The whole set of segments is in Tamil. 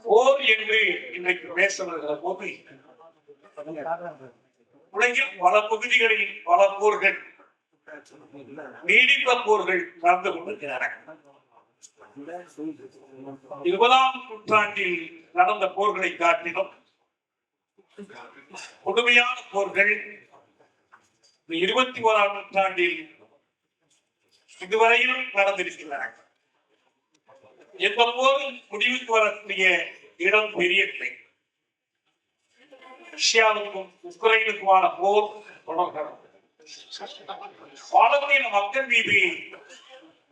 போர் என்று இன்றைக்கு பேச வருகிற போது உலகில் பல பகுதிகளில் பல போர்கள், நீடித்த போர்கள் நடந்து கொண்டிருக்கின்றன. 20ஆம் நூற்றாண்டில் நடந்த போர்களை காட்டிலும் கொடுமையான போர்கள் 21ஆம் நூற்றாண்டில் இதுவரையிலும் நடந்திருக்கின்றன. எந்த போரும் முடிவுக்கு வரக்கூடிய இடம் தெரியவில்லை. ரஷ்யாவுக்கும் உக்ரைனுக்குமான போர் தொடர்கிறது. பாலஸ்தீன மக்கள் மீது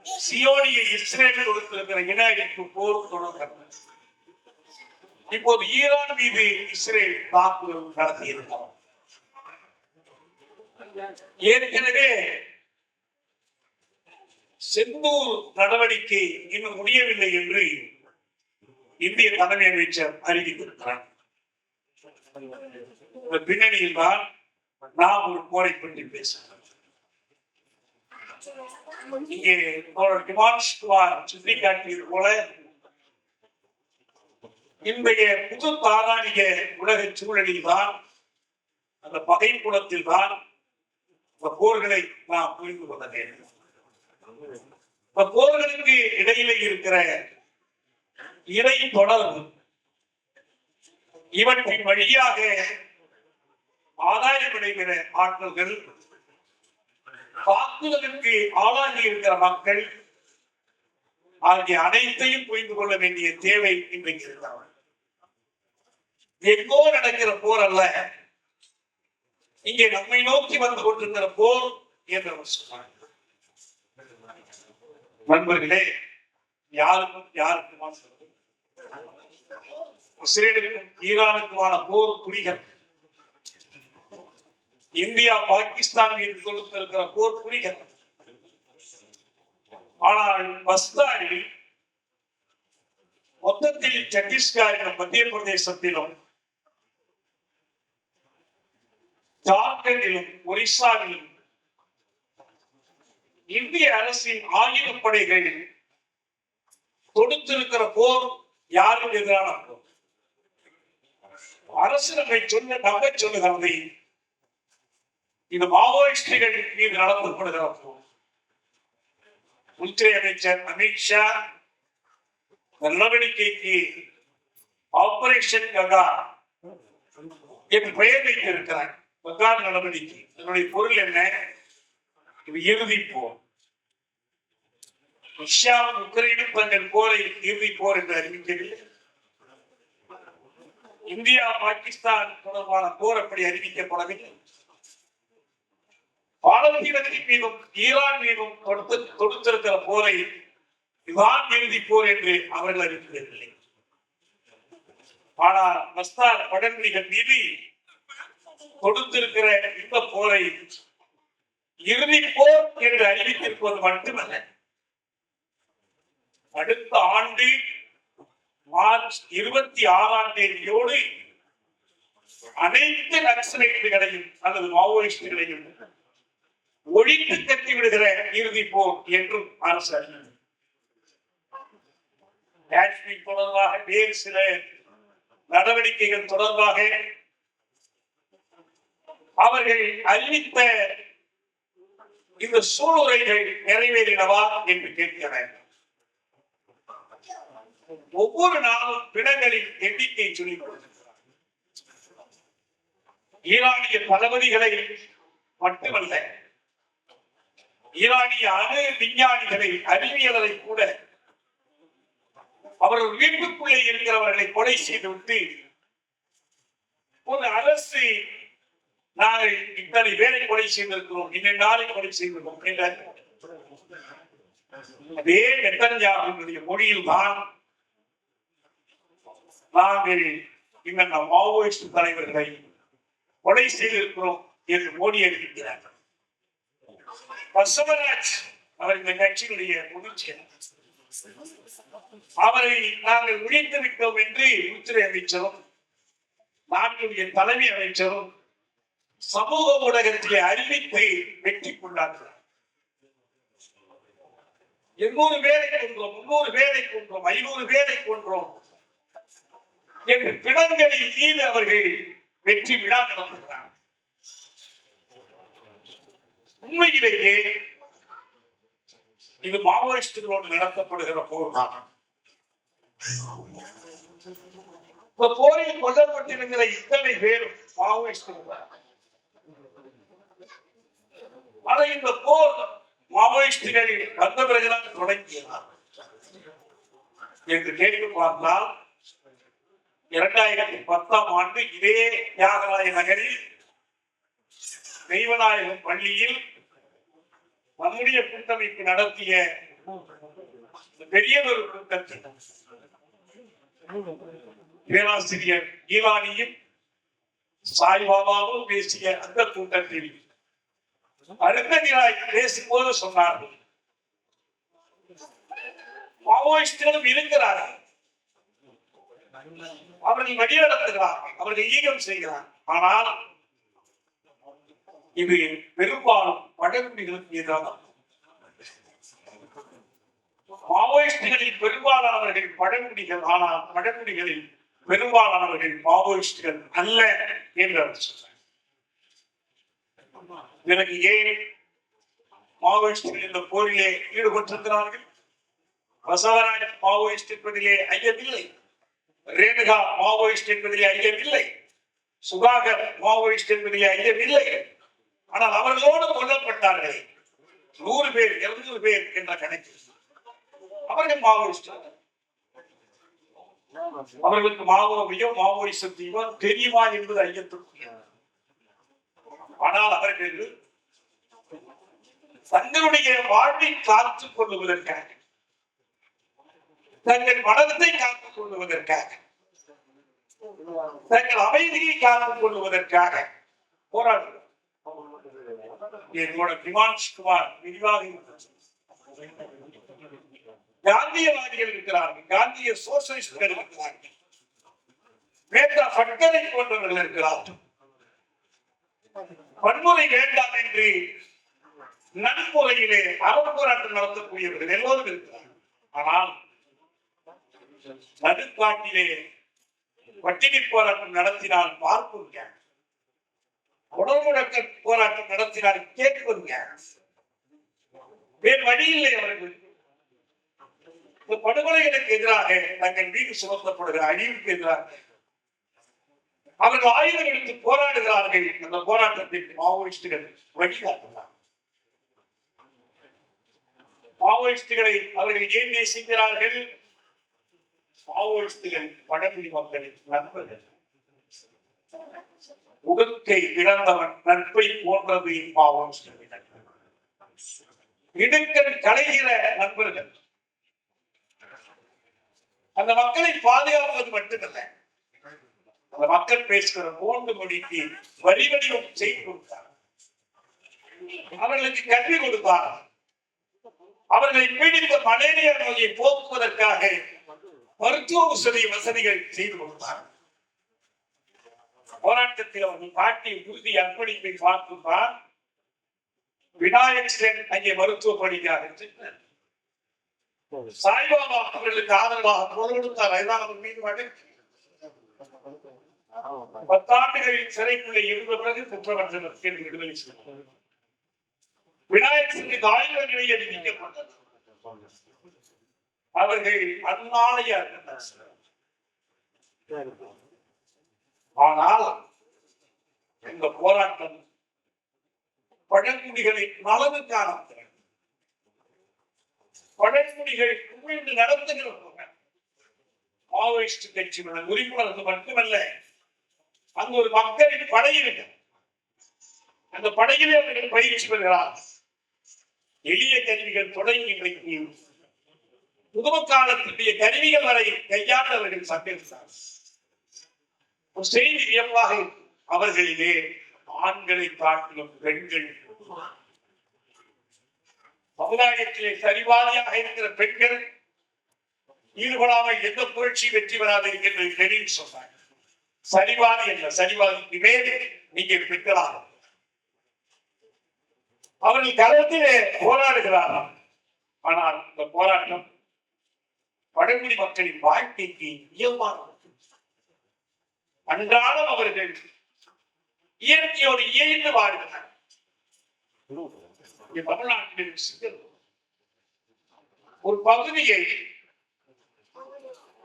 சியோனிய இஸ்ரேல் கொடுத்திருக்கிற இன அழிப்பு போர் தொடர்கிறது. இப்போது ஈரான் மீது இஸ்ரேல் தாக்குதல் நடத்தியிருக்கிறார். ஏற்கனவே செந்தூர் நடவடிக்கை இன்னும் முடியவில்லை என்று இந்திய தலைமை அமைச்சர் அறிவித்திருக்கிறார். இந்த பின்னணியில் தான் நாம் ஒரு போரை பற்றி பேசுகிறோம். இங்கே சுட்டிக்காட்டியது போல இன்றைய புது தாராளிக உலக சூழலில் தான், அந்த பகை குலத்தில் தான் இந்த போர்களை நாம் புரிந்து கொள்ள வேண்டும். இந்த போர்களுக்கு இடையிலே இருக்கிற இறை தொடர்பு, இவற்றின் வழியாக ஆதாயம் அடைகிற ஆற்றல்கள், தாக்குதலுக்கு ஆளாகி இருக்கிற மக்கள் ஆகிய அனைத்தையும் புரிந்து கொள்ள வேண்டிய தேவை இன்றைக்கு இருக்கிறார். எங்கோ நடக்கிற போர் அல்ல, இங்கே நம்மை நோக்கி வந்து கொண்டிருக்கிற போர் என்று சொன்னார். நண்பர்களே, யாருக்கும் இஸ்ரேலுக்கும் ஈரானுக்குமான போர் புரிகள், இந்தியா பாகிஸ்தான் மீது கொடுத்திருக்கிற போர் புரிகள். ஆனால் பஸ்தாரில் மொத்தத்தில் சத்தீஸ்கரிலும் மத்திய பிரதேசத்திலும் ஜார்க்கண்டிலும் ஒரிசாவிலும் இந்திய அரசின் ஆயுதப்படைகள் தொடுத்திருக்கிற போர் யாருக்கு எதிரான போர்? அரசு நம்மை நம்ப சொல்லுகிறது இது மாவோயிஸ்டுகள் மீது நடத்தப்படுகிற போர். உள்துறை அமைச்சர் அமித்ஷா நடவடிக்கைக்கு ஆபரேஷன் ககா என்று பெயர் வைத்திருக்கிறார். ககா நடவடிக்கை, இதனுடைய பொருள் என்ன? இது இறுதி போர். ரஷ்யாவும் உக்ரைனும் தங்கள் போரை இறுதி போர் என்று அறிவிக்கவில்லை. இந்தியா பாகிஸ்தான் தொடர்பான போர் அப்படி அறிவிக்கப்படவில்லை. பாலஸ்தீனத்தின் மீதும் ஈரான் மீதும் தொடுத்திருக்கிற போரை இதுதான் இறுதி போர் என்று அவர்கள் அறிவிக்கவில்லை. ஆனால் மஸ்தார் படன்பிடிகள் மீது கொடுத்திருக்கிற இந்த போரை இறுதி போர் என்று அறிவித்திருப்பது மட்டுமல்ல, அடுத்த ஆண்டு மார்ச் 26ஆம் தேதியோடு அனைத்து நக்சலைட்டுகளையும் அல்லது மாவோயிஸ்டுகளையும் ஒழித்து கட்டி விடுகிற இறுதி போர் என்றும் அரசு அறிவித்தது. காஷ்மீர் தொடர்பாக வேறு சில நடவடிக்கைகள் தொடர்பாக அவர்கள் அறிவித்த இந்த சூளுரைகள் நிறைவேறினவா என்று கேட்கிறேன். ஒவ்வொரு நாளும் பிணங்களின் எண்ணிக்கை சொல்லிக் கொண்டிருக்கிறார். ஈரானிய தளபதிகளை மட்டுமல்ல, ஈரானிய அணு விஞ்ஞானிகளை, அறிவியலரை கூட அவர்கள் வீட்டுக்குள்ளே இருக்கிறவர்களை கொலை செய்துவிட்டு ஒரு அரசு நாங்கள் இத்தனை பேரை கொலை செய்திருக்கிறோம், இன்னும் நாளை கொலை செய்திருக்கிறோம் என்ற அதே நெத்தன்யாஹுவினுடைய மொழியில் தான் நாங்கள் இன்னும் மாவோயிஸ்ட் தலைவர்களை கொலை செய்திருக்கிறோம் என்று மோடி அறிவிக்கிறார்கள். பசுமராஜ் அவர் இந்த கட்சியினுடைய பொதுச்செயலாளர். அவரை நாங்கள் முடித்து விட்டோம் என்று உள்துறை அமைச்சரும் நாட்டுடைய தலைமை அமைச்சரும் சமூக ஊடகத்திலே அறிவித்து வெற்றி கொண்டார்கள். 800 பேரை கொன்றோம், 300 பேரை கொன்றோம், 500 பேரை கொன்றோம் என்று பிணங்களின் மீது அவர்கள் வெற்றி விழா நடத்துகிறார். உண்மையிலேயே இது மாவோயிஸ்டுகளோடு நடத்தப்படுகிற போர்தான். இந்த போரில் கொல்லப்பட்டிருக்கிற இத்தனை பேரும் மாவோயிஸ்டுகள். ஆனால் இந்த போர் மாவோயிஸ்டுகள் வந்த பிறகுதான் தொடங்கியதார் என்று கேட்டு பார்த்தால் 2010 இதே தியாகராய நகரில் தெய்வநாயகம் பள்ளியில் நம்முடைய கூட்டமைப்பு நடத்திய பெரியதொரு கூட்டத்தில் பேராசிரியர் ஈரானியும் சாய்பாபாவும் பேசிய அந்த கூட்டத்தில் அடுத்த நிலையில் பேசும்போது சொன்னார்கள், மாவோயிஸ்டுகளும் இருக்கிறார்கள், அவர்கள் வழிநடத்துகிறார்கள், அவர்கள் ஈகம் செய்கிறார். ஆனால் இது பெரும்பாலும் பழங்குடிகளுக்கு எதிராக. மாவோயிஸ்டுகளில் பெரும்பாலானவர்கள் பழங்குடிகள், ஆனால் பழங்குடிகளில் பெரும்பாலானவர்கள் மாவோயிஸ்டுகள் அல்ல என்று அவர் சொன்னார். எனக்கு ஏன் மாவோயிஸ்டுகள் இந்த போரிலே ஈடுபட்டிருக்கிறார்கள்? பசவராஜ் மாவோயிஸ்ட் என்பதிலே ஐயமில்லை, ரேணுகா மாவோயிஸ்ட் என்பதிலே ஐயமில்லை, சுதாகர் மாவோயிஸ்ட் என்பதிலே ஐயமில்லை. ஆனால் அவர்களோடு கொல்லப்பட்டார்கள் 100 பேர் 200 பேர் என்ற கணக்கில். அவர்கள் மாவோயிஸ்ட். அவர்களுக்கு மாவோயிசத்தையோ தெரியுமா என்பது ஐயத்திற்குரியது. ஆனால் அவர்கள் தங்களுடைய வாழ்வை காத்துக் கொள்ளுவதற்காக, தங்கள் மனத்தை காத்துக் கொள்ளுவதற்காக, தங்கள் அமைதியை காத்துக் கொள்ளுவதற்காக போராடுகிறார். என்னோட திமான்ஷ் குமார் விரிவாக காந்தியவாதிகள் இருக்கிறார்கள், காந்திய சோசியலிஸ்டுகள் இருக்கிறார்கள், மேத்தா பட்கரை போன்றவர்கள் இருக்கிறார்கள். வன்முறை வேண்டாம் என்று நன்முறையிலே அறப்போராட்டம் நடத்தக்கூடியவர்கள் எல்லோரும் இருக்கிறார்கள். ஆனால் நடுக்காட்டிலே பட்டினி போராட்டம் நடத்தினால் பார்ப்போங்க, உணவு முடக்க போராட்டம் நடத்தினால் கேட்போங்க. வேறு வழி இல்லை. அவர்கள் இந்த படுகொலைகளுக்கு எதிராக தங்கள் மீது சுமத்தப்படுகிற அழிவுக்கு எதிராக அவர்கள் ஆயுதம் எடுத்து போராடுகிறார்கள். அந்த போராட்டத்தில் மாவோயிஸ்டுகள் வழிகாட்டுகிறார். மாவோயிஸ்டுகளை அவர்கள் ஏன் நேசிக்கிறார்கள்? மாவோயிஸ்டுகள் பழங்குடி மக்களின் நண்பர்கள். உடுக்கை இழந்தவன் நட்பை போன்றது மாவோயிஸ்டுகள். இடுக்கல் களைகிற நண்பர்கள். அந்த மக்களை பாதுகாப்பது மட்டுமல்ல, அந்த மக்கள் பேசுகிற 3 மொழிக்கு வரி வடிவம் செய்து கொடுத்தார். அவர்களுக்கு கல்வி கொடுத்தார். அவர்களை பீடித்த மலேரியா நோயை போக்குவதற்காக மருத்துவ வசதிகள் செய்து கொடுத்தார். போராட்டத்தில் அவர்கள் காட்டிய உறுதி அர்ப்பணிப்பை பார்த்துதான் விநாயகன் அங்கே மருத்துவ பணிக்காக சாய்பாபா அவர்களுக்கு ஆதரவாக குரல் கொடுத்தார். அவர் மீது வழக்கு 10 ஆண்டுகளில் சிறைக்குள்ளே இருந்த பிறகு குற்றவாளிகள் விடுதலை செய்தார். விநாயகருக்கு ஆயுத நிலையை விதிக்கப்பட்டது. அவர்கள் அந்நாளைய ஆனால் இந்த போராட்டம் பழங்குடிகளை நலனுக்கான பழங்குடிகள் குவிந்து நடத்துகிற மாவோயிஸ்ட் கட்சியுடன் உறுப்பினருக்கு மட்டுமல்ல, அங்கு ஒரு மக்களின் படை இருக்கு. அந்த படையிலே அவர்கள் பயிற்சி பெறுகிறார். எளிய கருவிகள் தொடங்கி இன்றைக்கு புதும காலத்துடைய கருவிகள் வரை கையாண்டவர்கள் சந்தித்தார். ஒரு செய்தி வியப்பாக அவர்களிலே ஆண்களை காட்டிலும் பெண்கள், சமுதாயத்திலே சரிவாதியாக இருக்கிற பெண்கள் ஈடுபடாமல் எந்த புரட்சி வெற்றி பெறாது என்று லெனின் சொன்னார். சரிவாதி என்ற சரிவாதிக்கு மேலே நீங்கள் பெற்றார்கள். அவர்கள் களத்திலே போராடுகிறார்கள். ஆனால் இந்த போராட்டம் பழங்குடி மக்களின் வாழ்க்கைக்கு இயல்பானது. அன்றாடம் அவர்கள் இயற்கையோடு இயைந்து வாழ்கிறார். தமிழ்நாட்டில் ஒரு பகுதியை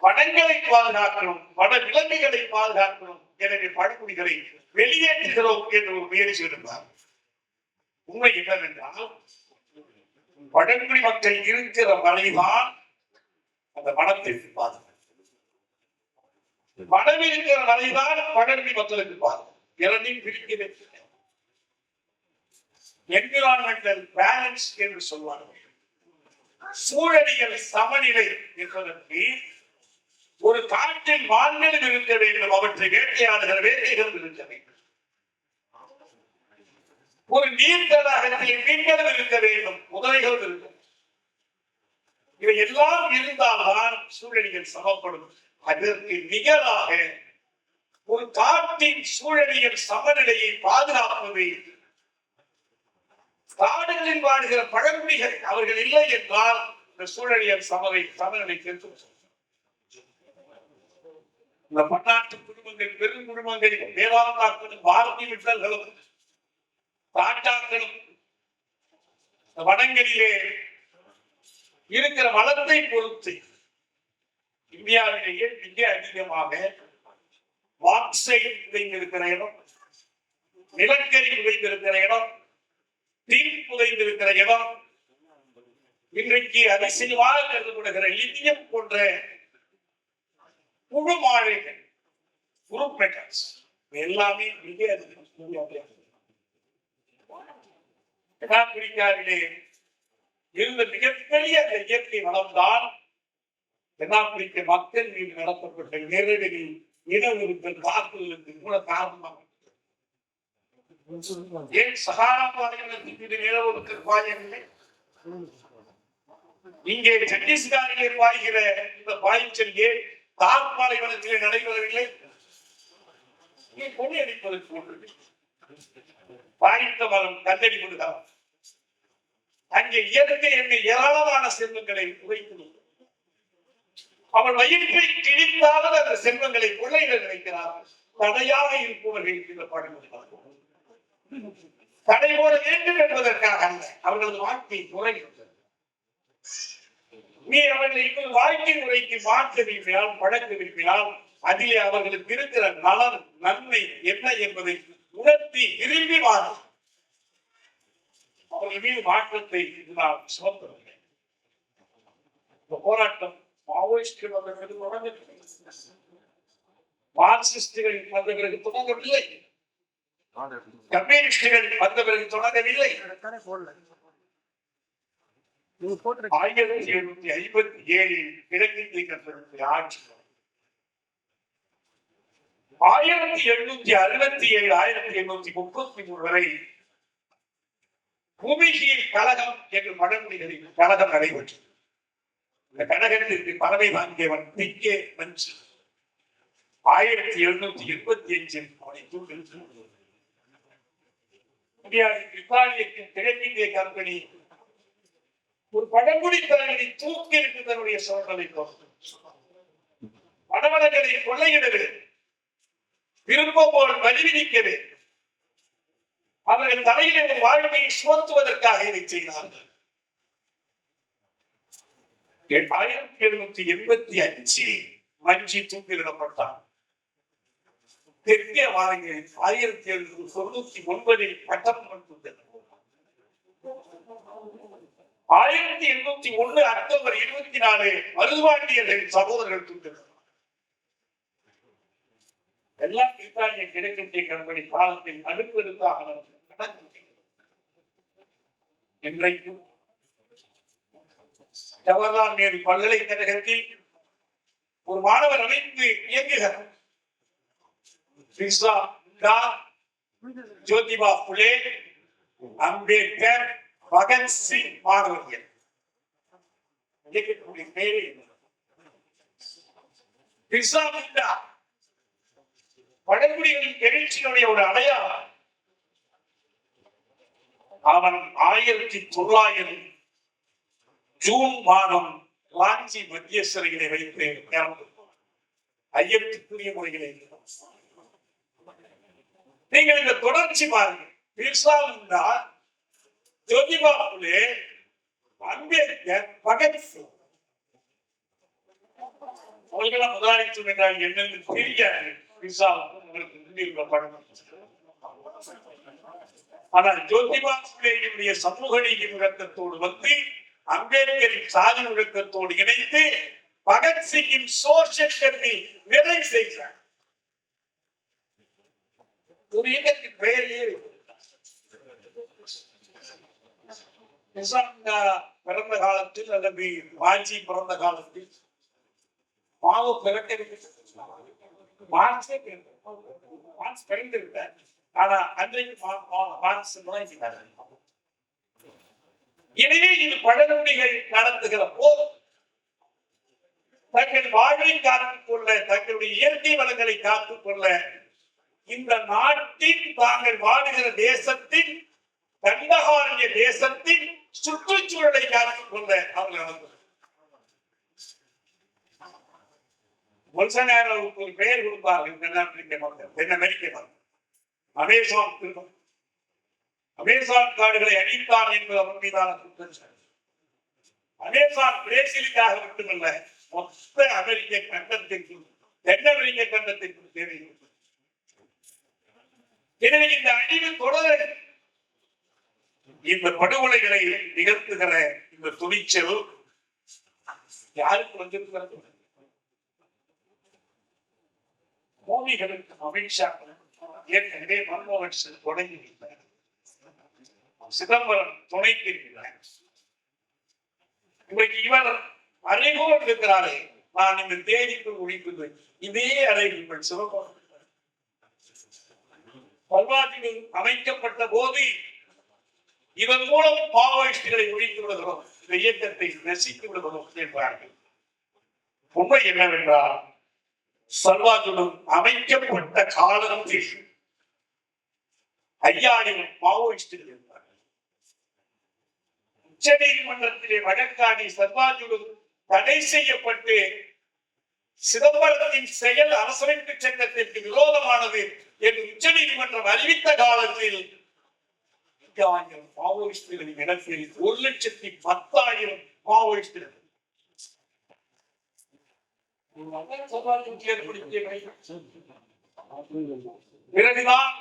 வனங்களை பாதுகாக்கணும், வன விலங்குகளை பாதுகாக்கணும், எனவே பழங்குடிகளை வெளியேற்றுகிறோம் என்று ஒரு முயற்சி இருந்தார். உண்மை என்னவென்றால் பழங்குடி மக்கள் இருக்கிற வரைதான் அந்த வனத்தை பாதுகாக்கும். வனம் இருக்கிற வரைதான் பழங்குடி மக்களுக்கு பாதுகாக்கும். இரண்டையும் பிரிக்கிறது என்விரான்மெண்டல் பேலன்ஸ் என்று சொல்வார்கள். சூழலியல் சமநிலை என்பதற்கு ஒரு காட்டில் மான்களும் இருக்க வேண்டும், அவற்றை வேட்டையாடுகிற வேட்டைகளும் இருக்க வேண்டும். ஒரு நீர் தடாகத்தில் மீன்களும் இருக்க வேண்டும், குதிரைகளும் இருக்க வேண்டும். இவை எல்லாம் இருந்தால்தான் சூழலியல் சமப்படும். அதற்கு நிகராக ஒரு காட்டின் சூழலியல் சமநிலையை பாதுகாப்பது காடுகளில் வாழ்கிற பழங்குடிகள் அவர்கள் இல்லை என்றால் இந்த சூழலியல் சமநிலை கெட்டு இந்த பன்னாட்டு குடும்பங்கள், பெரும் குடும்பங்கள், வேதாந்தாக்களும் பாரதி விட்டல்களும் காட்டாக்களும் வனங்களிலே இருக்கிற வளத்தை பொறுத்து இந்தியாவிலேயே மிக அதிகமாக பாக்சைட் புதைந்திருக்கிற இடம், நிலக்கரி புதைந்திருக்கிற இடம், தீ புதைந்திருக்கிற இடம், இன்றைக்கு அதிசயமாக கருதப்படுகிற லித்தியம் போன்ற புழுமாழைகள், உருப்பெட்டல்ஸ் எல்லாமே மிக தென்னாப்பிரிக்காவிலே இருந்த மிகப்பெரிய அந்த இயற்கை வளம்தான் தென்னாப்பிரிக்க மக்கள் மீது நடத்தப்பட்ட நேரடி இனவிருத்தல் தாக்குதலுக்கு கூட காரணமாக. ஏன் சகாரா பாலைவனத்தின் மீது நிலவொடுக்கல் பாயவில்லை? இங்கே சத்தீஸ்கரிலே பாய்கிற இந்த பாய்ச்சல் ஏன் தார் பாலைவனத்திலே நடைபெறவில்லை? கொள்ளையடிப்பதற்கு ஒன்று பாய்ந்த மரம் கல்லடிப்பதுதான். அங்கே இயற்கை எண்ணெய் ஏராளமான செல்வங்களை உழைத்து அவள் வயிற்றை கிழித்தாலும் அந்த செல்வங்களை கொள்ளையிட நினைக்கிறார்கள். தடையாக இருப்பவர்கள் இந்த பழங்குடிகள் தடை போட வேண்டும் என்பதற்காக அல்ல, அவர்களது வாழ்க்கை முறை. நீ அவர்களை இப்போது வாழ்க்கை முறைக்கு மாற்ற விரும்பினால், பழக்க விரும்பினால், அதிலே அவர்களுக்கு இருக்கிற நலன் நன்மை என்ன என்பதை உணர்த்தி விரும்பி வாழும். அவர்கள் மீது மாற்றத்தை நாம் சுமத்தவில்லை. இந்த போராட்டம் மாவோயிஸ்டுகள் வந்த பிறகு தொடங்கவில்லை, மார்க்சிஸ்டுகள் வந்த பிறகு தொடங்கவில்லை, கம்யூனிஸ்டுகள் வந்த பிறகு தொடங்கவில்லை. 1757 கிழக்கிந்திய கம்பெனி ஆட்சி 1867 1833 வரை பூமிகியில் கழகம் என்று பழங்குடிகளின் கழகம் நடைபெற்றது. இந்த கழகத்திற்கு பறவை வாங்கியவன் திக்கே மஞ்சு 1785 அவனை தூக்கில் இந்தியாவின் பிரித்தானியத்தின் கிழக்கிந்திய கம்பெனி ஒரு பழங்குடி தலைவனை தூக்கிலிட்டு தன்னுடைய சோழனை வனவளங்களை கொள்ளையிடவே விருப்பம் போல் வரி விதிக்கவே அவர்கள் தலையிலே வாழ்க்கையை சுமத்துவதற்காக இதை செய்தார்கள். 1785 மஞ்சி தூக்கிலிடப்பட்டார். தெற்கே வாரங்களில் 1799 பட்டம் கொண்டது. 1801 அக்டோபர் 24 மருதுபாண்டியர்கள் சகோதரர்கள் தூக்கினர். எல்லாம் பிரித்தானிய கிழக்கிந்திய கம்பெனி காலத்தில் அடுத்தடுத்தாக இன்றைக்கும் ஜவஹர்லால் நேரு பல்கலைக்கழகத்தில் ஒரு மாணவர் அமைப்பு இயங்குகிறார். ஜோதிபா புலே, அம்பேத்கர், பகத்சிங் மாணவர்கள் இயக்கக்கூடிய பேரே பழங்குடிகளின் எழுச்சியினுடைய ஒரு அடையாளம். அவன் 1900 ஜூன் மாதம் ராஞ்சி மத்திய சிறைகளை வைத்து ஐயத்துக்குரிய முறைகளை நீங்கள் இந்த தொடர்ச்சி பாருங்க. பிர்சா முண்டா, ஜோதிபா புலே, அம்பேத்கர், பகத்சிங் அவர்களெல்லாம் முதலாளித்துவம் என்றால் என்னென்னு தெரியாது. ஆனால் ஜோதிபா புலேயுடைய சமூக நீதி முழக்கத்தோடு வந்து அம்பேத்கரின் சாதி முழக்கத்தோடு இணைத்து பகத்சிங்கின் சோசியல் நிறைவு செய்கிறார். ஒரு இயக்கத்தின் பெயரிலே பிறந்த காலத்தில் அல்லது வாஜி பிறந்த காலத்தில் மாவு பிறக்கவில்லை. ஆனா அன்றைக்கு எனவே இது பழங்குடிகள் நடத்துகிற போர் தங்கள் வாழ்வை காத்துக் கொள்ள, தங்களுடைய இயற்கை வளங்களை காத்துக் கொள்ள, இந்த நாட்டின் தாங்கள் வாழுகிற தேசத்தின் கண்டகாரிய தேசத்தின் சுற்றுச்சூழலை காத்துக் கொள்ள அவர்கள் பொல்சனாரோவுக்கு ஒரு பெயர் கொடுப்பார்கள். தென்னாப்பிரிக்க மக்கள், தென் அமெரிக்க மக்கள். அமேசான் காடுகளை அழித்தான் என்பது அவர் மீதான குற்றம். அமேசான் பிரேசிலுக்காக மட்டுமல்ல, மொத்த அமெரிக்க கண்டத்திற்கும் தென் அமெரிக்க கண்டத்திற்கும் தேவை. எனவே இந்த அழிவு தொடர் இந்த படுகொலைகளை நிகழ்த்துகிற இந்த துணிச்சல் யாருக்கு வந்திருக்கிறது? மோடிகளுக்கு அமித்ஷா ஏற்கனவே மன்மோகன் சிங் தொடங்கி வைத்தார். சிதம்பரம் துணைக்கு இருக்கிறார். இன்றைக்கு இவர் அறைகோல் இருக்கிறாரே, நான் இந்த தேதிக்கு ஒழிப்பது இதே அறைகள் சிவபாகம் பல்வாதிகள் அமைக்கப்பட்ட போது இதன் மூலம் மாவோயிஸ்டுகளை ஒழித்து விடுகிறோம், இந்த இயக்கத்தை நசித்து விடுகிறோம் என்பார்கள். உண்மை என்னவென்றால் சல்வாஜுடன் அமைக்கப்பட்ட காலத்தில் 5000 மாவோயிஸ்டுகள் இருந்தார்கள். உச்ச நீதிமன்றத்திலே வழக்காடி சல்வாஜுடன் தடை செய்யப்பட்டு சிதம்பரத்தின் செயல் அரசமைப்பு சட்டத்திற்கு விரோதமானது என்று உச்ச நீதிமன்றம் அறிவித்த காலத்தில் மாவோயிஸ்டுகளின் இடத்தில் 1,10,000 மாவோயிஸ்டுகள் பிறகுதான்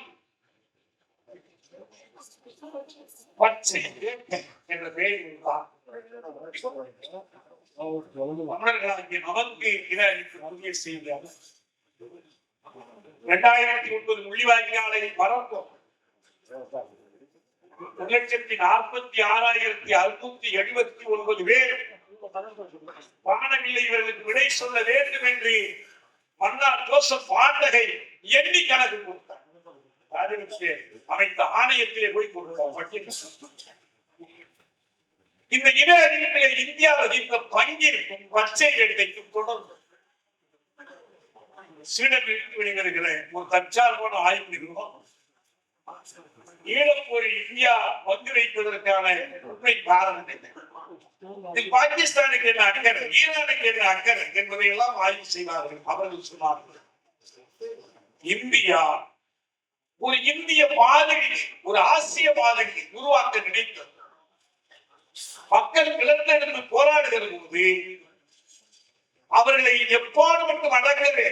பச்சை என்ற பெயரில் நமக்கு இதை செய்தார். 2009 முள்ளிவாய்க்காலை பரப்போம் 1,46,679 பேர் பாடவில்லை, இவர்களுக்கு விடை சொல்ல வேண்டும் என்று மன்னார் ஜோசப் ஆண்டகை எண்ணி கணக்கு கொடுத்தார். அமைத்த ஆணையத்திலே போய் கொடுத்தார். இந்த இட அறிவிப்பிலே இந்தியாவில் இந்த பங்கிற்கும் பச்சை வேட்டைக்கும் தொடர்பு சீடர் வெளிவருகிற ஒரு தற்சார்பான ஆய்வு நிறுவனம் ஈழப்போரில் இந்தியா பங்கு வைப்பதற்கான உண்மை காரணம் என்ன, பாகிஸ்தானுக்கு என்ன அக்கறை, ஈரானுக்கு என்ன அக்கறை என்பதை எல்லாம் ஆய்வு செய்வார்கள். அவர்கள் சொன்னார்கள், இந்தியா ஒரு இந்திய மாதிரி, ஒரு ஆசிய மாதிரி உருவாக்க நினைத்தது. மக்கள் கிளர்ந்தெழுந்து போராடுகிற போது அவர்களை எப்பாடு மட்டும் அடக்கவே,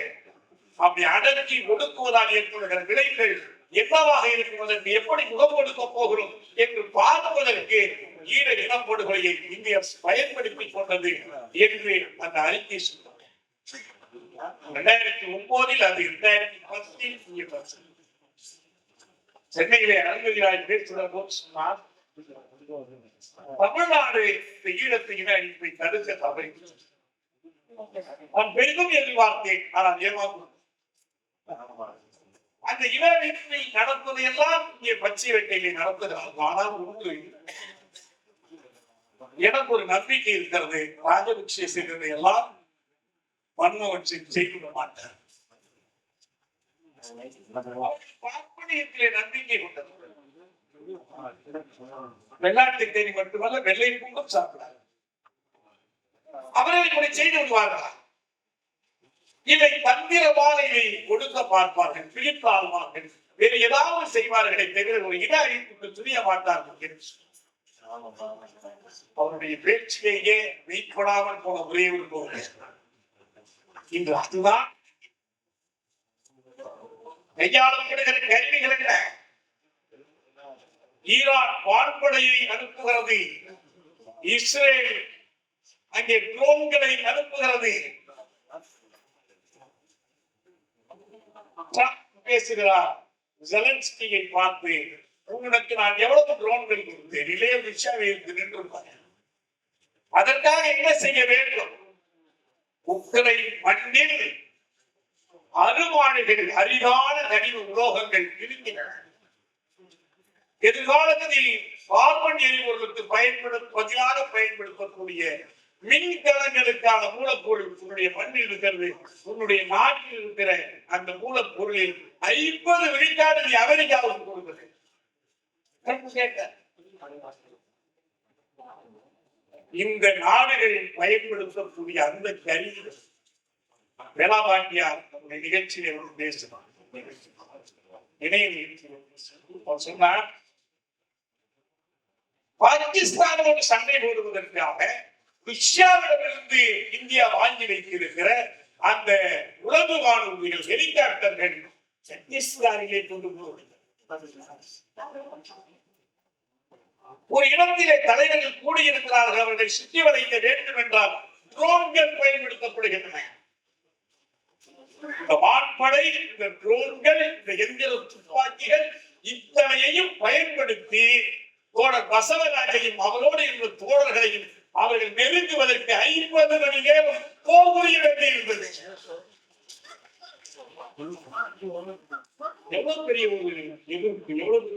அப்படி அடக்கி ஒடுக்குவதால் ஏற்படுகிற விளைவுகள் என்னவாக இருக்கும், அதற்கு எப்படி முகம் கொடுக்க போகிறோம் என்று பார்ப்பதற்கு ஈழ இனப்படுகொலையை இந்தியா பயன்படுத்திக் கொண்டது என்று அந்த அறிக்கை சொன்னார். 2009 அது 2010 சென்னையிலே அரங்கராஜ் பேசுகிற போது சொன்னார், தமிழ்நாடு இந்த ஈழத்தை இன அழிப்பை தடுக்க தவறி நான் பெரிதும் எதிர்பார்த்தேன். ஆனால் ஏமாற்றம் அந்த இன அழிப்பை நடப்பதையெல்லாம் இங்கே பச்சை வேட்டையிலே நடத்துகிறார். ஆனால் ஒன்று எனக்கு ஒரு நம்பிக்கை இருக்கிறது, ராஜபக்சே செய்ததை எல்லாம் மன்மோகன் சிங் செய்துவிட மாட்டார். பார்ப்பனியத்திலே நம்பிக்கை கொண்டது. வெள்ளாட்டு தேடி மட்டுமல்ல, வெள்ளை பூங்கும் சாப்பிடார். அவர்கள் இப்படி செய்து விடுவார்களா? இதை தந்திரமான இதை கொடுக்க பார்ப்பார்கள், பிடித்தாழ்வார்கள். வேறு ஏதாவது செய்வார்களே தவிர ஒரு இட அழிப்புக்கு துணிய மாட்டார்கள். அவருடைய பேச்சிலேயே மெய்ப்படாமல் போன ஒரே ஒரு போது இன்று அதுதான் கையாளப்படுகிற கருவிகள் என்ன? ஈரான் வான்படையை அனுப்புகிறது, இஸ்ரேல் அங்கே ட்ரோன்களை அனுப்புகிறது. பேசுகிறார் ஜெலன்ஸ்கியை பார்த்து, உங்களுக்கு நான் எவ்வளவு ட்ரோன்கள் கொடுத்தேன், இளைய விஷயம் நின்று அதற்காக என்ன செய்ய வேண்டும்? உக்ரைன் மண்ணில் அருவாணிகள், அரிதான கனிம உலோகங்கள் இருக்கின்றன. எதிர்காலத்தில் கார்பன் எரிபொருளுக்கு பதிலாக பயன்படுத்தக்கூடிய மின்கலங்களுக்கான மூலப்பொருள் உன்னுடைய மண்ணில் இருக்கிறது. உன்னுடைய நாட்டில் இருக்கிற அந்த மூலப்பொருளில் 50 விழுக்காடு நீ அமெரிக்காவுக்கு கொடுக்கிறது. இந்த நாடுகள் பயன்படுத்தக்கூடிய அந்த கருவிகள் வேளாபாண்டியார் நம்முடைய நிகழ்ச்சியை பேசுகிறார். சொன்னார், பாகிஸ்தானோடு சண்டை போடுவதற்காக ரஷ்யாவிடமிருந்து இந்தியா வாங்கி வைத்திருக்கிற அந்த உளவு வானூர்திகள், ஹெலிகாப்டர்கள் சத்தீஸ்கரிலே கொண்டு ஒரு இடத்திலே தலைவர்கள் கூடியிருக்கிறார்கள். அவர்களை சுற்றி வளைக்க வேண்டும் என்றால் ட்ரோன்கள் பயன்படுத்தப்படுகின்றன. இந்த வான்படை, இந்த ட்ரோன்கள், இந்த எந்திர துப்பாக்கிகள் இத்தனையையும் பயன்படுத்தி தோழர் பசவராஜையும் அவரோடு இருந்த தோழர்களையும் அவர்கள் நெருங்குவதற்கு 50 மணி நேரம் போர் புரிய வேண்டியிருந்தது. எவ்வளவு பெரிய ஒரு எதிர்ப்பு, எவ்வளவு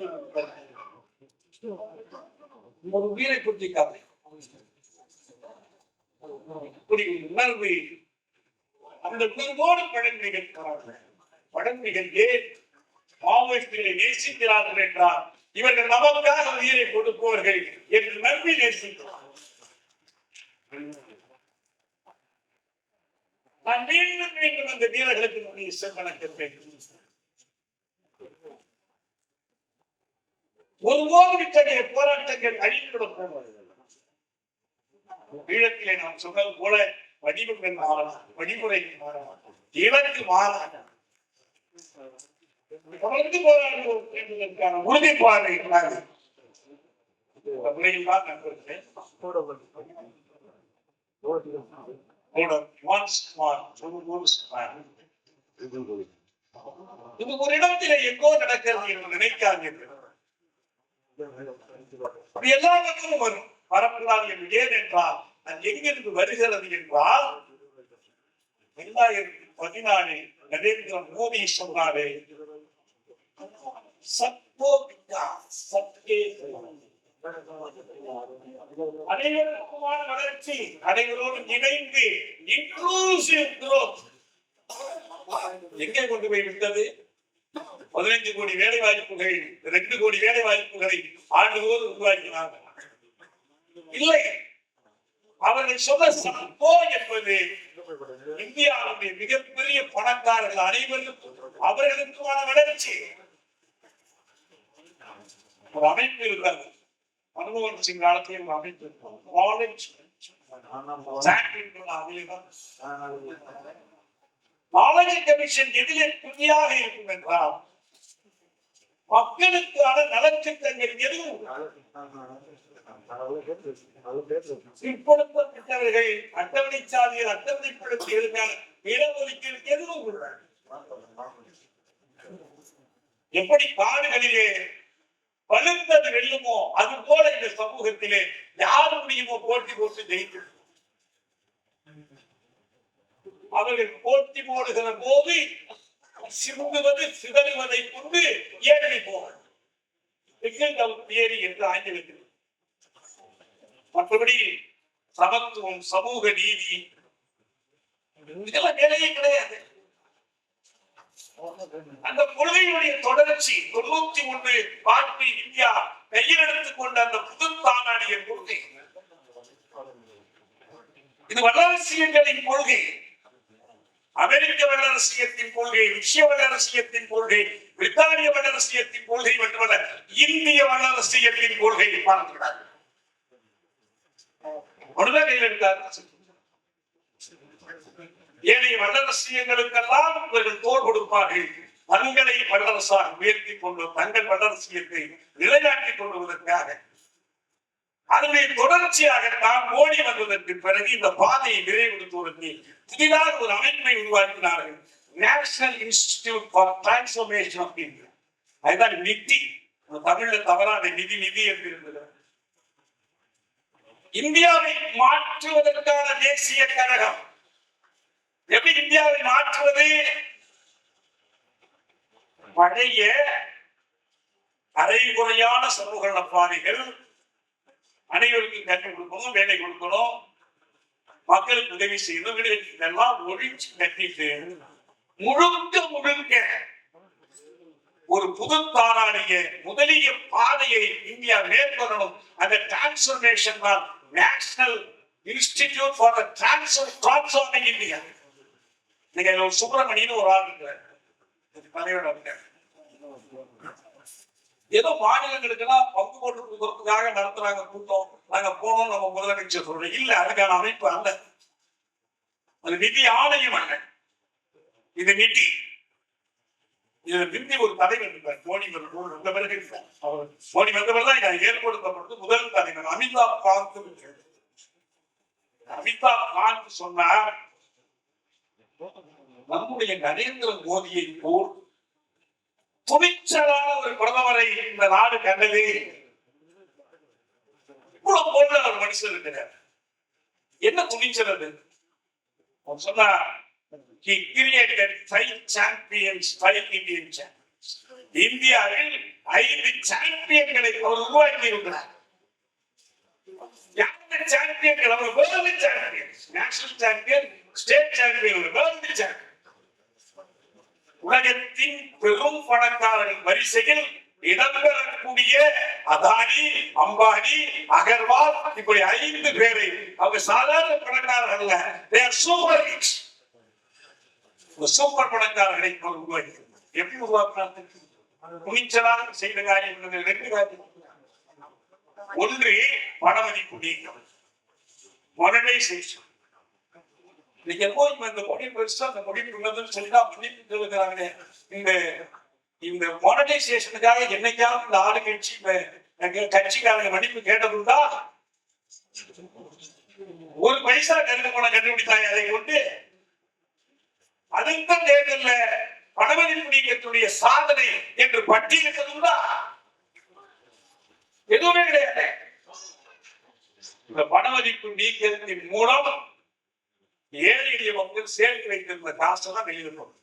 ஒரு உயிரை குறிக்காது உணர்வு. அந்த உணர்வோடு பழங்குடிகள் பழங்குடிகள் ஏன் மாவோயிஸ்டுகளை நேசிக்கிறார்கள் என்றால் இவர்கள் நமக்காக உயிரை கொடுப்பவர்கள் என்று நம்பி நேசிக்கிறார்கள். நான் மீண்டும் மீண்டும் அந்த வீரர்களுக்கு செல்வனக்கிறேன். ஒருபோதும் இத்தகைய போராட்டங்கள் அழிந்துவிடப் போவதில்லை. ஈழத்திலே நாம் சொன்னது போல வடிவங்கள் மாறலாம், வழிமுறைகள் மாறலாம், இலக்கு மாறலாம். தொடர்ந்து போராடுவோம் என்பதற்கான உறுதிப்பாடு இல்லாது முறையில் தான் நண்பர்களே இது ஒரு இடத்திலே எங்கோ நடக்கிறது என்று நினைக்காதீர்கள். எல்லா பக்கமும் வரும், வரக்கூடாது என்று. ஏன் என்றால் அது எங்கிருந்து வருகிறது என்றால் 2014 நரேந்திர மோடி சொன்னாரே, அனைவருக்குமான வளர்ச்சி, அனைவரோடு இணைந்து இன்க்ளூசிவ் growth எங்கே கொண்டு போய் விட்டது? 15 கோடி வேலை வாய்ப்புகள், 2 கோடி வேலை வாய்ப்புகளை ஆண்டுதோறும் உருவாக்கினாங்க. இல்லை, அவர்கள் சொல்ல சம்போ என்பது இந்தியாவுடைய மிகப்பெரிய பணக்காரர்கள் அனைவருக்கும் அவர்களுக்குமான வளர்ச்சி. ஒரு அமைப்பு இருக்கிறது, மன்மோகன் சிங் காலத்தில் ஒரு அமைப்பு நாலேஜ் கமிஷன் எதிலே துணியாக இருக்கும் என்றால் மக்களுக்கான நலத்திட்டங்கள் எதுவும் பிற்படுத்தப்பட்டவர்கள், அட்டவணை சாதிகள், அட்டவணைப்படுத்தியதற்கான இடஒதுக்கீடு எதுவும் இல்லை. எப்படி காடுகளிலே வலுத்தது வெல்லுமோ அது போல இந்த சமூகத்திலே யார் முடியுமோ போட்டி போட்டு ஜெயித்து அவர்கள் போட்டி போடுகிற போது சிந்துவது சிதறுவதை கொண்டு ஏறி போவார் என்று ஆங்கிலத்தில். மற்றபடி சமத்துவம், சமூக நீதி இதெல்லாம் வேலையே கிடையாது. அந்த கொள்கையுடைய தொடர்ச்சி 91 வாஜ்பாய் இந்தியா கையில் எடுத்துக் கொண்ட அந்த புது தானாடிய கொள்கை, இது வல்லரசியங்களின் கொள்கை. அமெரிக்க வல்லரசியத்தின் கொள்கை, ருஷ்ய வல்லரசியத்தின் கொள்கை, பிரித்தானிய வல்லரசியத்தின் கொள்கை மட்டுமல்ல, இந்திய வல்லரசியத்தின் கொள்கை பார்க்கிறார். கையில் இருக்கார். ஏனைய வல்லரசியங்களுக்கெல்லாம் இவர்கள் தோல் கொடுப்பார்கள். தங்களை வல்லரசாக உயர்த்தி கொண்டு தங்கள் வல்லரசியத்தை நிலைநாட்டிக் கொள்வதற்காக அதனுடைய தொடர்ச்சியாகத்தான் மோடி வந்ததற்கு பிறகு இந்த பாதையை நிறைவுறுத்துவதற்கு புதிதாக ஒரு அமைப்பை உருவாக்கினார்கள். National institute for transformation of India. அதுதான் நிதி. தமிழ்ல தவறான நிதி நிதி என்று இருந்தது. இந்தியாவை மாற்றுவதற்கான தேசிய கழகம். எப்படி இந்தியாவை மாற்றுவது? பழைய அரைகுறையான சமூக நலப்பாணிகள், அனைவருக்கும் கல்வி கொடுக்கணும், வேலை கொடுக்கணும், மக்களுக்கு உதவி செய்யணும், இதெல்லாம் ஒழிச்சு கட்டிட்டு முழுக்க முழுக்க ஒரு புது தாராளிய முதலிய பாதையை இந்தியா மேற்கொள்ளணும். அந்த டிரான்ஸ்ஃபர்மேஷன் தான் national institute for the transforming India. நீங்க ஒரு சுப்பிரமணியன் ஒரு ஆள் இருக்கிறார், ஏதோ மாநிலங்களுக்கெல்லாம் பங்கு போட்டு கொடுக்கறதுக்காக நடத்துறாங்க கூட்டம், நாங்க போனோம் நம்ம முதலமைச்சர் சொல்றோம். இல்ல, அதுக்கான அமைப்பு அல்ல, அது நிதி ஆணையம் அல்ல, இது நிதி. இது ஒரு தலைவர் இருந்தார், மோடி வந்த பிறகு மோடி வந்த பிறகு ஏற்படுத்தப்பட்டது முதல் தலைவர் அமிதாப் காந்த். அமிதாப் காந்த் சொன்னார், நம்முடைய நரேந்திர மோடியை போல் துணிச்சலான ஒரு பிரதமரை இந்த நாடு கண்டது. இவ்வளவு போல ஒரு மனுஷன் இருக்கிறார். என்ன துணிச்சல் அது? சொன்னார், he created 5 champions, 5 Indian champions. இந்தியாவில் 5 சாம்பியன்களை அவர் உருவாக்கி இருக்கிறார். யாரு சாம்பியன்கள்? அவர் world champion, national champion, state champion, world champion. உலகத்தின் பெரும் பணக்காரர்கள் வரிசையில் இடம்பெறக்கூடிய அதானி, அம்பானி, அகர்வால், இப்படி 5 பேரை அவங்க சாதாரண பணக்காரர்கள், சூப்பர் பணக்காரர்களை உருவாக்கி. எப்படி உருவாக்கினார்கள்? துணிச்சலாக செய்த காரியம் 2 காரியம். ஒன்று பணமதிப்பு நீக்கம், மானிட்டைசேஷன். இந்த மொழி பெருசா அந்த மொழி சொல்லிதான் இந்த மானிட்டைசேஷனுக்காக என்னைக்காவது இந்த ஆளுங்கட்சி கட்சிக்காரங்க மன்னிப்பு கேட்டதுண்டா? ஒரு பைசா கருத்து போன கண்டுபிடித்தாங்க. அதை கொண்டு அடுத்த தேர்தல்ல பணமதிப்பு நீக்கத்துடைய சாதனை என்று பட்டியலிட்டதுண்டா? எதுவுமே கிடையாது. இந்த பணமதிப்பு நீக்கத்தின் மூலம் ஏழை எளிய மக்கள் சேர்த்து வைத்திருந்த காசை தான் வெளியிடணும்.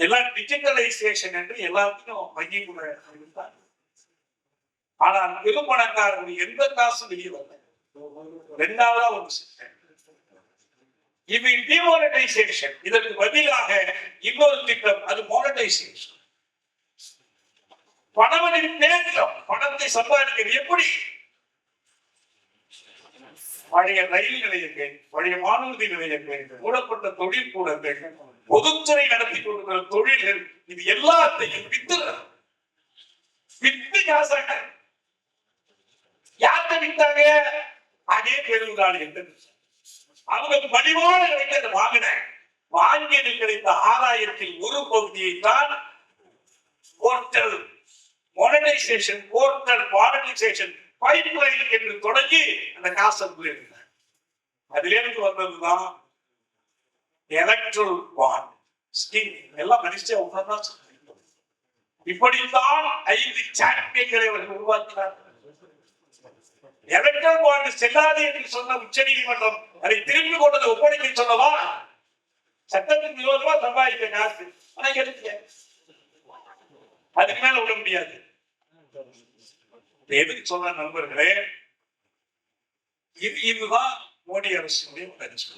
எல்லாம் டிஜிட்டலைசேஷன் என்று எல்லாத்தையும் வங்கிக்குள்ள இருந்தார். ஆனால் பெரும்பணக்காரர்கள் எந்த காசும் வெளியே வரல. 2வது ஒரு சிஸ்டம், இது டிமானிட்டைசேஷன். இதற்கு பதிலாக இன்னொரு திட்டம், அது மானிட்டைசேஷன். பணமதிப்பு நேற்றம், பணத்தை சம்பாதிக்கிறது எப்படி? பழைய ரயில் நிலையங்கள், பழைய வானூர்தி நிலையங்கள், மூடப்பட்ட தொழில் கூடங்கள், பொதுத்துறை நடத்தி கொண்டிருக்கிற தொழில்கள், இது எல்லாத்தையும் வித்து காசாங்க. யார்கிட்ட வித்தாங்க? அதே பெருங்காலிகள். அவங்களுக்கு மலிவான கிடைத்தது வாங்கின. வாங்கியது கிடைத்த ஆதாயத்தில் ஒரு பகுதியை தான் portal monetisation, portal monetisation pipeline என்று தொடங்கி அந்த காசு இருந்தார். அதிலிருந்து வந்ததுதான் எலக்ட்ரல் பாண்ட் ஸ்கீம். எல்லாம் மனுஷன் ஒன்றுதான். இப்படித்தான் 5 சாம்பியன்களை அவர்கள் உருவாக்கினார்கள். எலக்ட்ரல் பாண்ட் செல்லாது என்று சொன்ன உச்ச நீதிமன்றம் அதை திரும்பி கொண்டதை ஒப்படைக்க சொல்லவா? சட்டத்துக்கு விரோதமா சம்பாதிக்க காசு அதுக்கு மேல விட முடியாது. எதுக்கு சொல்ற நண்பர்களே, இதுதான் மோடி அரசுடைய முயற்சி.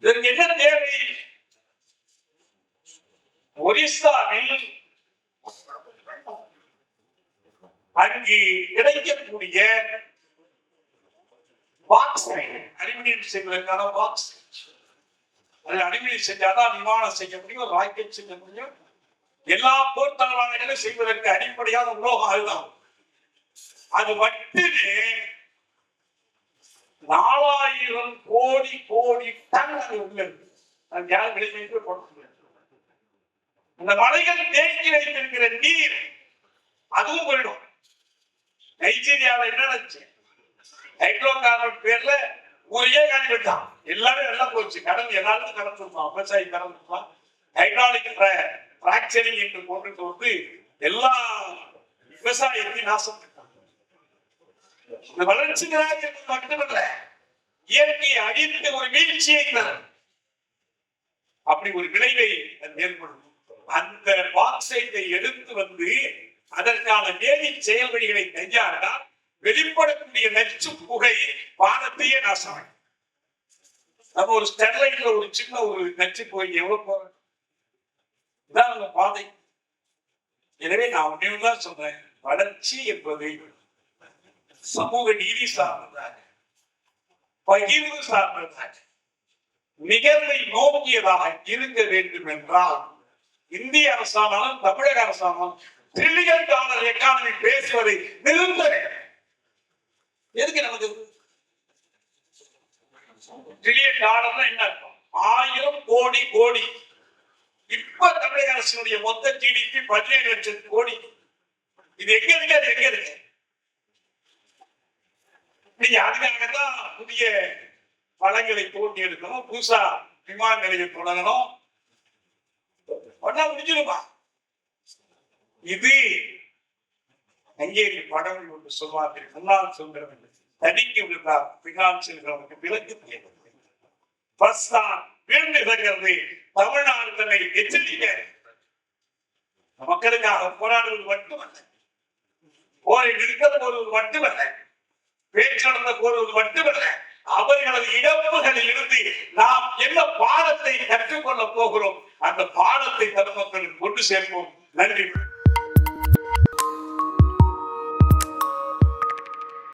இதற்கு என்ன தேவை? ஒரிசாவில் அங்கு கிடைக்கக்கூடிய பாக்ஸ் அலுமினியம் செய்வதற்கான பாக்ஸ். அது அலுமினியம் செஞ்சாதான் விமானம் செய்ய முடியும், ராக்கெட் செய்ய முடியும். எல்லா போர் தளவாடங்களும் செய்வதற்கு அடிப்படையான உலோகம் அதுதான். அது மட்டுமே 4000 கோடி கோடி டன் அது உள்ள இருக்கு. அது யாரும் விளைவித்து போட முடியாது. இந்த மலைகள் தேக்கி வைத்திருக்கிற நீர் அதுவும் போயிடும். நைஜீரியாவில் என்ன நடந்துச்சு? ஹைட்ரோ கார்பன் பேர்ல ஒரே காலி விட்டான், எல்லாரும் எல்லாம் போச்சு. கடல் எல்லாரும் கடந்துருப்பான், விவசாயி கடந்துருப்பான். ஹைட்ராலிக் பிராக்சரிங் என்று கொண்டுட்டு வந்து எல்லா விவசாயத்தையும் நாசம் பண்ணிட்டான். இந்த வளர்ச்சிகளாக என்பது மட்டுமல்ல, இயற்கையை அழித்து ஒரு வீழ்ச்சியை தரும். அப்படி ஒரு விளைவை ஏற்படும். அந்த பாக்சைட்டை எடுத்து வந்து அதற்கான வேதி செயல்வழிகளை கையாண்டால் வெளிப்படக்கூடிய நச்சு புகை வானத்தையே நாசம். நம்ம ஒரு ஸ்டெர்லைட்ல ஒரு சின்ன ஒரு நச்சு புகை எவ்வளவு போறோம், இதான் அந்த பாதை. எனவே நான் ஒன்றையும் சொல்றேன், வளர்ச்சி என்பது சமூக நீதி சார்ந்ததாக, பகிர்வு சார்ந்ததாக, நிகழ்வை நோக்கியதாக இருக்க வேண்டும் என்றால் இந்திய அரசாங்கம், தமிழக அரசாங்கம் டிரில்லியன் டாலர் எக்கானமி பேசுவதை நிறுத்த வேண்டும். எதுக்கு நமக்கு டிரில்லியன் டாலர் என்ன அர்த்தம்? 1000 கோடி கோடி. இப்ப தமிழக அரசினுடைய மொத்த ஜிடிபி 17 லட்சம் கோடி. இது எங்க இருக்கு? அது எங்க இருக்கு? நீங்க அதுக்காகத்தான் புதிய வளங்களை தோண்டி எடுக்கணும், புதுசா விமான நிலையம் தொடங்கணும். முடிஞ்சிருமா? இது அங்கேயே படம் ஒன்று சொல்வார்கள், முன்னாள் சுதந்திரம் தனிக்கு விழுந்தார் பின்னால் செல்கிறவனுக்கு விலக்கு தேவை. தமிழ்நாடு தன்னை எச்சரிக்க மக்களுக்காக போராடுவது மட்டுமல்ல, போரை நிறுத்த போடுவது மட்டுமல்ல, பேச்சு போடுவது மட்டுமல்ல, அவர்களது இழப்புகளில் இருந்து நாம் என்ன பாடத்தை கற்றுக்கொள்ள போகிறோம், அந்த பாடத்தை தமிழ் மக்களுக்கு கொண்டு சேர்ப்போம். நன்றி.